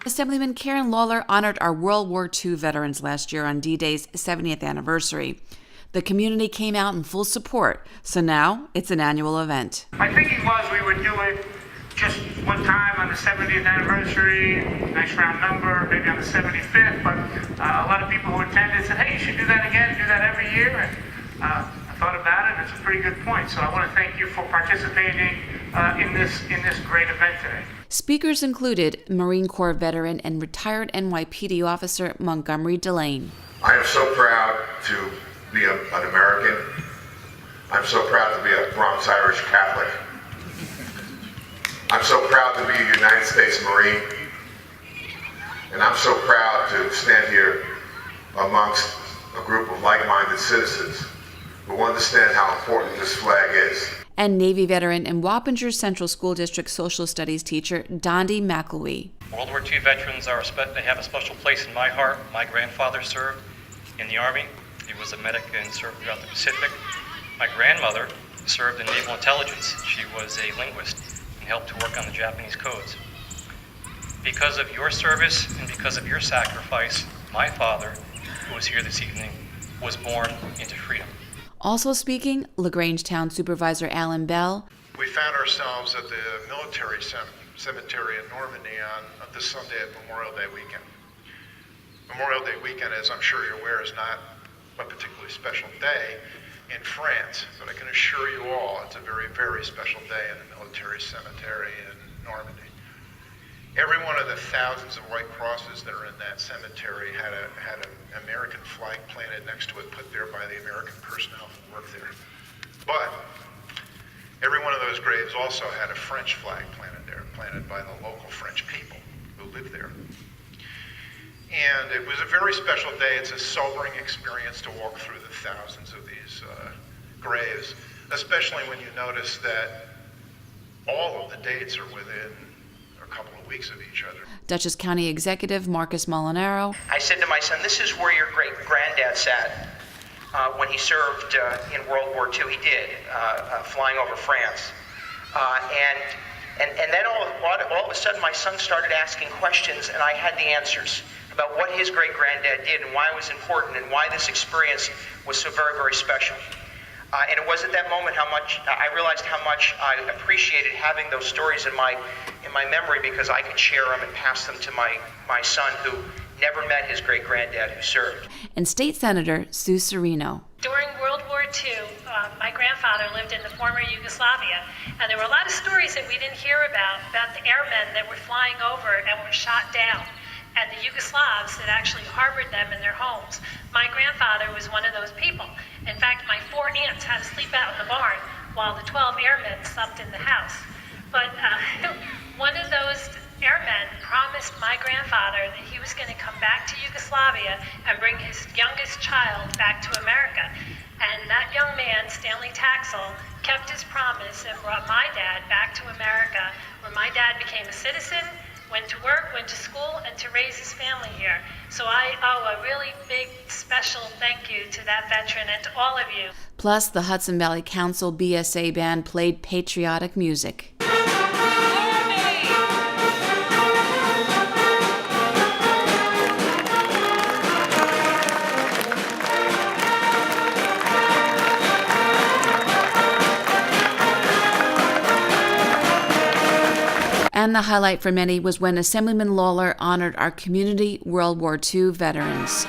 Assemblyman Karen Lalor honored our World War II veterans last year on D-Day's 70th anniversary. The community came out in full support, so now it's an annual event. My thinking was we would do it just one time on the 70th anniversary, nice round number, maybe on the 75th, but a lot of people who attended said, hey, you should do that again, do that every year, and I thought about it, and it's a pretty good point. So I want to thank you for participating in this great event today. Speakers included Marine Corps veteran and retired NYPD officer Montgomery Delane. I am so proud to be an American. I'm so proud to be a Bronx Irish Catholic. I'm so proud to be a United States Marine. And I'm so proud to stand here amongst a group of like-minded citizens who understand how important this flag is. And Navy veteran and Wappinger Central School District Social Studies teacher Dondi McElwee. World War II veterans they have a special place in my heart. My grandfather served in the Army. He was a medic and served throughout the Pacific. My grandmother served in naval intelligence. She was a linguist and helped to work on the Japanese codes. Because of your service and because of your sacrifice, my father, who was here this evening, was born into freedom. Also speaking, LaGrange Town Supervisor Alan Bell. We found ourselves at the military cemetery in Normandy on this Sunday at Memorial Day weekend. Memorial Day weekend, as I'm sure you're aware, is not a particularly special day in France, but I can assure you all it's a very, very special day in the military cemetery in Normandy. Every one of the thousands of white crosses that are in that cemetery had an American flag planted next to it, put there by the American personnel who work there. But every one of those graves also had a French flag planted there, planted by the local French people who lived there. And it was a very special day. It's a sobering experience to walk through the thousands of these graves, especially when you notice that all of the dates are within a couple of weeks of each other. Dutchess County Executive Marcus Molinaro. I said to my son, this is where your great-granddad sat when he served in World War II. He did, flying over France. And then all of a sudden my son started asking questions, and I had the answers about what his great-granddad did and why it was important and why this experience was so very, very special. And it was at that moment I realized how much I appreciated having those stories in my memory, because I could share them and pass them to my son, who never met his great-granddad who served. And State Senator Sue Serino. During World War II, my grandfather lived in the former Yugoslavia, and there were a lot of stories that we didn't hear about the airmen that were flying over and were shot down, and the Yugoslavs that actually harbored them in their homes. My grandfather was one of those people. In fact, my 4 aunts had to sleep out in the barn while the 12 airmen slept in the house. But one of those airmen promised my grandfather that he was going to come back to Yugoslavia and bring his youngest child back to America. And that young man, Stanley Taxel, kept his promise and brought my dad back to America, where my dad became a citizen, went to work, went to school, and to raise his family here. So I owe a really big, special thank you to that veteran and to all of you. Plus, the Hudson Valley Council BSA band played patriotic music. And the highlight for many was when Assemblyman Lalor honored our community World War II veterans.